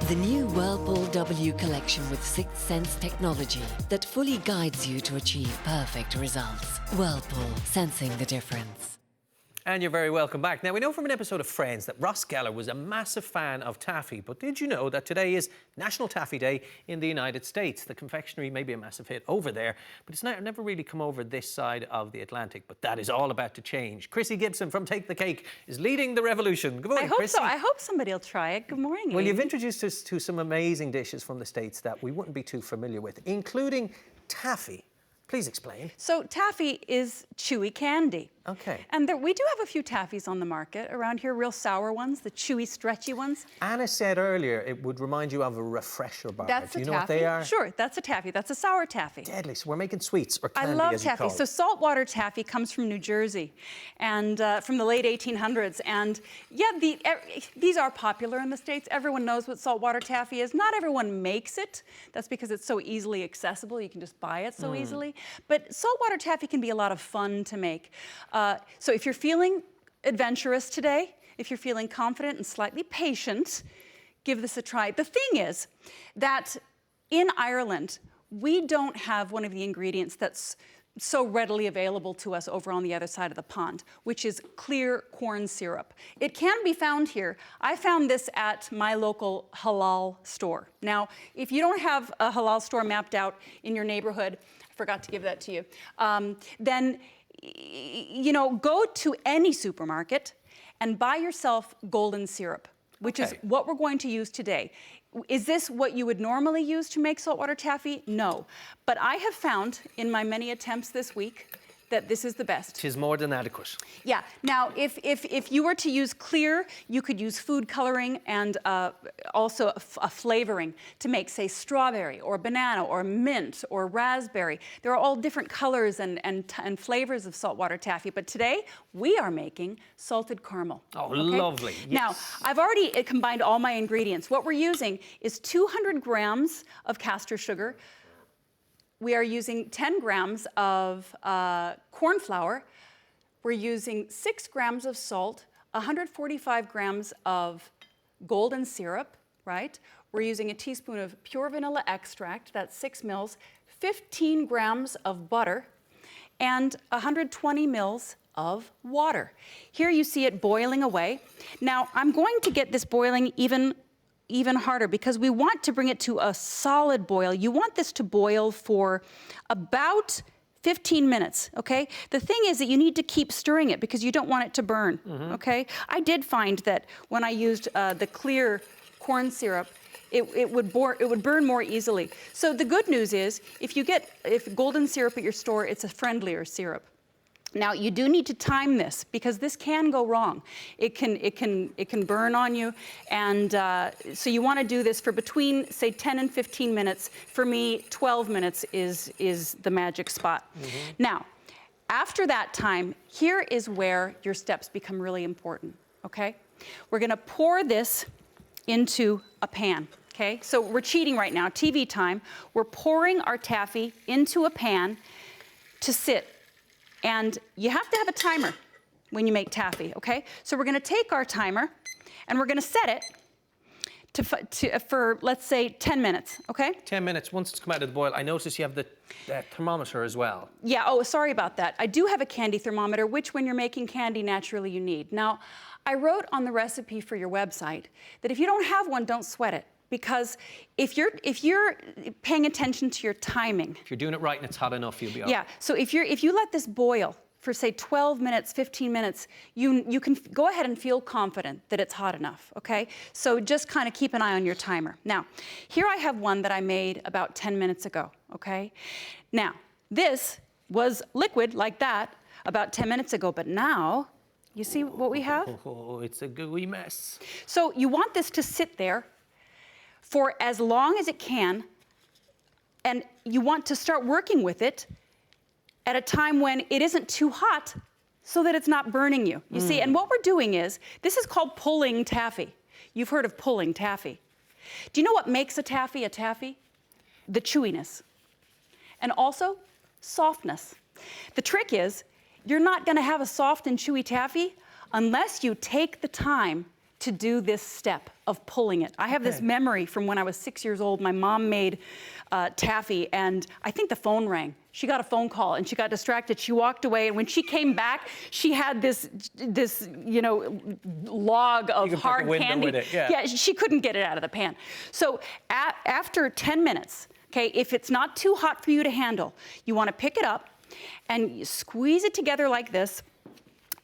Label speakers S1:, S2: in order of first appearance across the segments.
S1: The new Whirlpool W collection with Sixth Sense technology that fully guides you to achieve perfect results. Whirlpool, sensing the difference.
S2: And you're very welcome back. Now, we know from an episode of Friends that Ross Geller was a massive fan of taffy, but did you know that today is National Taffy Day in the United States? The confectionery may be a massive hit over there, but it's never really come over this side of the Atlantic, but that is all about to change. Krissy Gibson from Take the Cake is leading the revolution. Good morning,
S3: I hope
S2: Krissy.
S3: so. I hope somebody will try it. Good morning.
S2: Well, you've introduced us to some amazing dishes from the States that we wouldn't be too familiar with, including taffy. Please explain.
S3: So taffy is chewy candy.
S2: Okay.
S3: And we do have a few taffies on the market around here, real sour ones, the chewy, stretchy ones.
S2: Anna said earlier it would remind you of a refresher bar.
S3: That's
S2: Do you
S3: a
S2: know
S3: taffy.
S2: what they are?
S3: Sure, that's a taffy. That's a sour taffy.
S2: Deadly. So we're making sweets or candy,
S3: I love
S2: as you call
S3: taffy.
S2: it.
S3: So saltwater taffy comes from New Jersey, and from the late 1800s. And yeah, these are popular in the States. Everyone knows what saltwater taffy is. Not everyone makes it. That's because it's so easily accessible. You can just buy it so easily. But saltwater taffy can be a lot of fun to make. So if you're feeling adventurous today, if you're feeling confident and slightly patient, give this a try. The thing is that in Ireland, we don't have one of the ingredients that's so readily available to us over on the other side of the pond, which is clear corn syrup. It can be found here. I found this at my local halal store. Now, if you don't have a halal store mapped out in your neighborhood, I forgot to give that to you, then go to any supermarket and buy yourself golden syrup, which is what we're going to use today. Is this what you would normally use to make saltwater taffy? No. But I have found in my many attempts this week that this is the best.
S2: Tis more than adequate.
S3: Yeah. Now, if you were to use clear, you could use food coloring and also a flavoring to make, say, strawberry or banana or mint or raspberry. There are all different colors and flavors of saltwater taffy. But today, we are making salted caramel.
S2: Oh, lovely. Yes.
S3: Now, I've already combined all my ingredients. What we're using is 200 grams of castor sugar. We are using 10 grams of corn flour. We're using 6 grams of salt, 145 grams of golden syrup, right? We're using a teaspoon of pure vanilla extract, that's 6 mils, 15 grams of butter, and 120 mils of water. Here you see it boiling away. Now, I'm going to get this boiling even harder because we want to bring it to a solid boil. You want this to boil for about 15 minutes, okay? The thing is that you need to keep stirring it because you don't want it to burn, okay? I did find that when I used the clear corn syrup, it would burn more easily. So the good news is if golden syrup at your store, it's a friendlier syrup. Now, you do need to time this because this can go wrong. It can burn on you, and so you want to do this for between, say, 10 and 15 minutes. For me, 12 minutes is the magic spot. Now, after that time, here is where your steps become really important, okay? We're going to pour this into a pan, okay? So we're cheating right now, TV time. We're pouring our taffy into a pan to sit. And you have to have a timer when you make taffy, okay? So we're gonna take our timer and we're gonna set it for, let's say, 10 minutes, okay?
S2: 10 minutes, once it's come out of the boil. I notice you have the thermometer as well.
S3: Yeah, oh, sorry about that. I do have a candy thermometer, which when you're making candy, naturally you need. Now, I wrote on the recipe for your website that if you don't have one, don't sweat it. Because if you're paying attention to your timing.
S2: If you're doing it right and it's hot enough, you'll be all right.
S3: Yeah, so if you let this boil for, say, 12 minutes, 15 minutes, you can go ahead and feel confident that it's hot enough, okay? So just kind of keep an eye on your timer. Now, here I have one that I made about 10 minutes ago, okay? Now, this was liquid like that about 10 minutes ago, but now, you see what we have?
S2: Oh, it's a gooey mess.
S3: So you want this to sit there for as long as it can, and you want to start working with it at a time when it isn't too hot so that it's not burning you. You see, and what we're doing is, this is called pulling taffy. You've heard of pulling taffy. Do you know what makes a taffy? The chewiness. And also, softness. The trick is, you're not gonna have a soft and chewy taffy unless you take the time to do this step of pulling it. I have this memory from when I was 6 years old. My mom made taffy, and I think the phone rang. She got a phone call and she got distracted. She walked away, and when she came back, she had this log of hard candy.
S2: With it, yeah.
S3: She couldn't get it out of the pan. So after 10 minutes, okay, if it's not too hot for you to handle, you want to pick it up and you squeeze it together like this.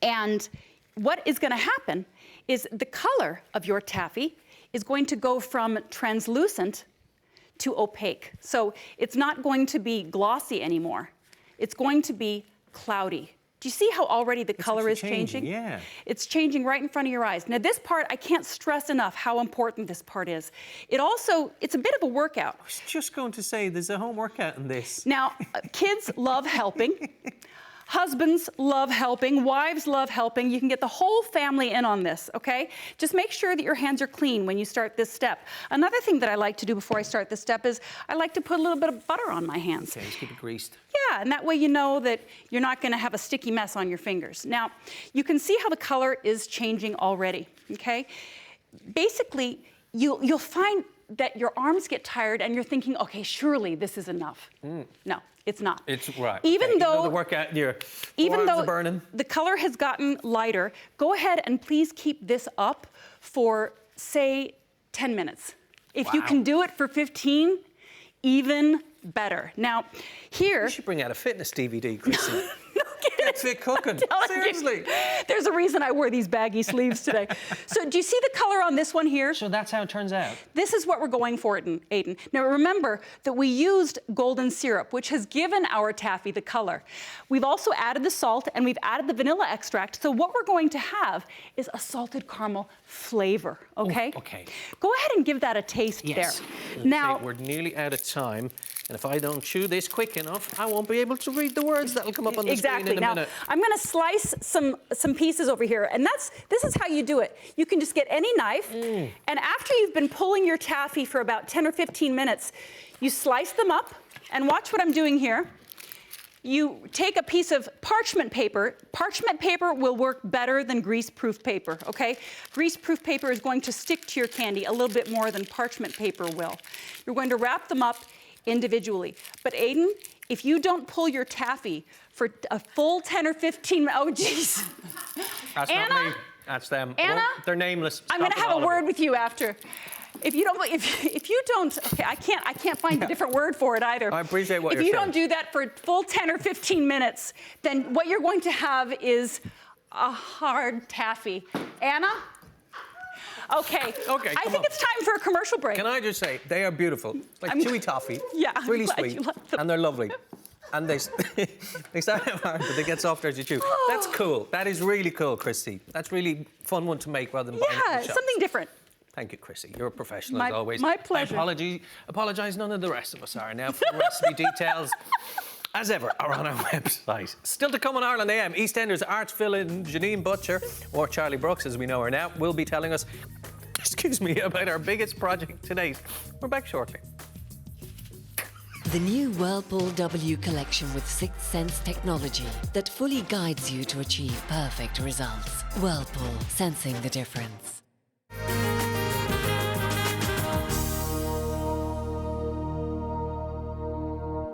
S3: And what is going to happen is the color of your taffy is going to go from translucent to opaque. So it's not going to be glossy anymore. It's going to be cloudy. Do you see how already the color is changing?
S2: Yeah.
S3: It's changing right in front of your eyes. Now this part, I can't stress enough how important this part is. It's a bit of a workout.
S2: I was just going to say, there's a home workout in this.
S3: Now, kids love helping. Husbands love helping, wives love helping. You can get the whole family in on this, okay? Just make sure that your hands are clean when you start this step. Another thing that I like to do before I start this step is I like to put a little bit of butter on my hands.
S2: Okay, just keep it greased.
S3: Yeah, and that way you know that you're not gonna have a sticky mess on your fingers. Now, you can see how the color is changing already, okay? Basically, you'll find that your arms get tired and you're thinking, okay, surely this is enough. No. It's not.
S2: It's right.
S3: Even though
S2: the workout, your
S3: even
S2: arms
S3: though
S2: are burning.
S3: the color has gotten lighter, go ahead and please keep this up for, say, 10 minutes. If you can do it for 15, even better. Now, here...
S2: You should bring out a fitness DVD, krissy.
S3: No kidding.
S2: Get fit cooking. Seriously.
S3: There's a reason I wore these baggy sleeves today. So do you see the color on this one here?
S2: So that's how it turns out.
S3: This is what we're going for, Aidan. Now remember that we used golden syrup, which has given our taffy the color. We've also added the salt and we've added the vanilla extract. So what we're going to have is a salted caramel flavor, okay?
S2: Ooh, okay.
S3: Go ahead and give that a taste there.
S2: Now, we're nearly out of time. And if I don't chew this quick enough, I won't be able to read the words that'll come up on the screen in a minute.
S3: Now, I'm going to slice some pieces over here, and this is how you do it. You can just get any knife, and after you've been pulling your taffy for about 10 or 15 minutes, you slice them up, and watch what I'm doing here. You take a piece of parchment paper. Parchment paper will work better than grease-proof paper, okay? Grease-proof paper is going to stick to your candy a little bit more than parchment paper will. You're going to wrap them up individually. But Aidan, if you don't pull your taffy for a full 10 or 15, oh geez.
S2: That's
S3: Anna,
S2: not me, that's them.
S3: Anna,
S2: well, they're nameless.
S3: I'm gonna have a word with you after. If you don't, okay, I can't find a different word for it either.
S2: I appreciate what you're
S3: saying. If you
S2: saying.
S3: don't do that for a full 10 or 15 minutes, then what you're going to have is a hard taffy. Anna? Okay.
S2: Okay,
S3: I think it's time for a commercial break.
S2: Can I just say, they are beautiful. It's like chewy toffee.
S3: Yeah,
S2: It's really
S3: I'm glad
S2: sweet.
S3: you like them.
S2: And they're lovely. And they start out hard, but they get softer as you chew. That's cool. That is really cool, krissy. That's really fun one to make rather than buying from the shops.
S3: Something different.
S2: Thank you, krissy. You're a professional as always.
S3: My pleasure.
S2: I apologise, none of the rest of us are. Now, for the recipe details, as ever, are on our website. Still to come on Ireland AM, EastEnders arts villain Janine Butcher, or Charlie Brooks as we know her now, will be telling us, about our biggest project to date. We're back shortly.
S1: The new Whirlpool W collection with Sixth Sense technology that fully guides you to achieve perfect results. Whirlpool, sensing the difference.